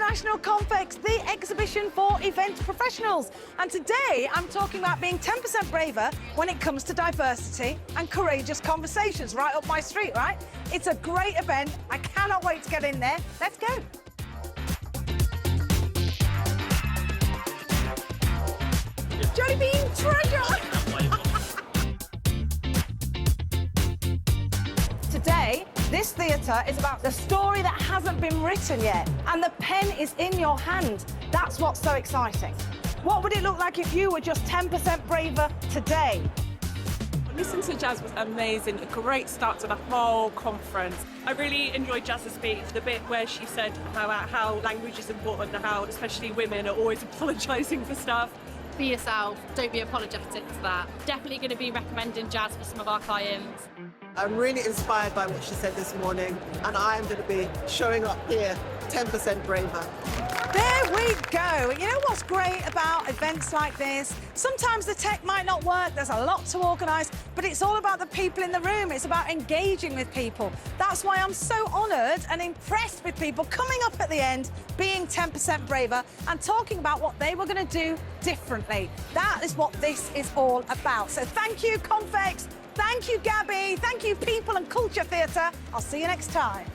International Confex, the exhibition for event professionals. And today I'm talking about being 10% braver when it comes to diversity and courageous conversations, right up my street, right? It's a great event. I cannot wait to get in there. Let's go. Johnny Bean treasure! Today, this theatre is about the story that hasn't been written yet, and the pen is in your hand. That's what's so exciting. What would it look like if you were just 10% braver today? Listening to Jaz was amazing, a great start to the whole conference. I really enjoyed Jaz's speech, the bit where she said about how language is important and how especially women are always apologising for stuff. Be yourself, don't be apologetic to that. Definitely going to be recommending Jaz for some of our clients. I'm really inspired by what she said this morning, and I am going to be showing up here 10% braver. There we go. You know what's great about events like this? Sometimes the tech might not work, there's a lot to organise, but it's all about the people in the room. It's about engaging with people. That's why I'm so honoured and impressed with people coming up at the end, being 10% braver and talking about what they were going to do differently. That is what this is all about. So thank you, Confex. Thank you, Gabby. Thank you, People and Culture Theatre. I'll see you next time.